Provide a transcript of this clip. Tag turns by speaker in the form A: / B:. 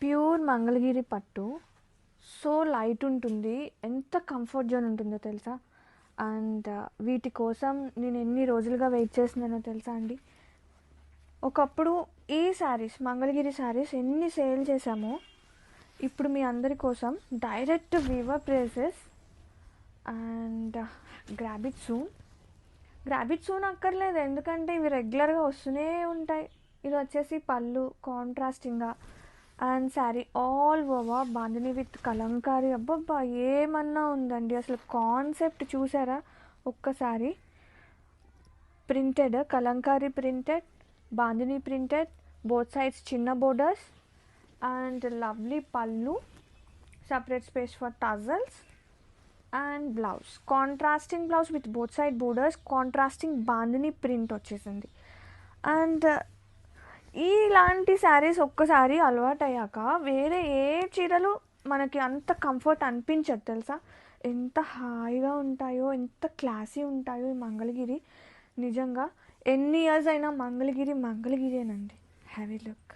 A: Pure Mangalagiri పట్టు. So light ఉంటుంది, ఎంత కంఫర్ట్ జోన్ ఉంటుందో తెలుసా. అండ్ వీటి కోసం నేను ఎన్ని రోజులుగా వెయిట్ చేస్తున్నానో తెలుసా అండి. ఒకప్పుడు ఈ శారీస్, మంగళగిరి శారీస్ ఎన్ని సేల్ చేశామో, ఇప్పుడు మీ అందరి కోసం direct weaver prices. And grab it soon అక్కర్లేదు, ఎందుకంటే ఇవి రెగ్యులర్గా వస్తూనే ఉంటాయి. ఇది వచ్చేసి పళ్ళు కాంట్రాస్టింగ్గా, and sari all over bandhani with kalamkari. అబ్బబ్బా ఏమన్నా ఉందండి, అసలు కాన్సెప్ట్ చూసారా ఒక్కసారి. Printed, kalamkari printed, bandhani printed, both sides చిన్న borders, and lovely pallu, separate space for tassels, and blouse contrasting blouse with both side borders, contrasting bandhani print వచ్చేసింది. అండ్ ఇలాంటి శారీస్ ఒక్కసారి అలవాటు అయ్యాక వేరే ఏ చీరలు మనకి అంత కంఫర్ట్ అనిపించదు తెలుసా. ఎంత హాయిగా ఉంటాయో, ఎంత క్లాసీ ఉంటాయో ఈ మంగళగిరి. నిజంగా ఎన్ని ఇయర్స్ అయినా మంగళగిరి మంగళగిరేనండి. Have a look.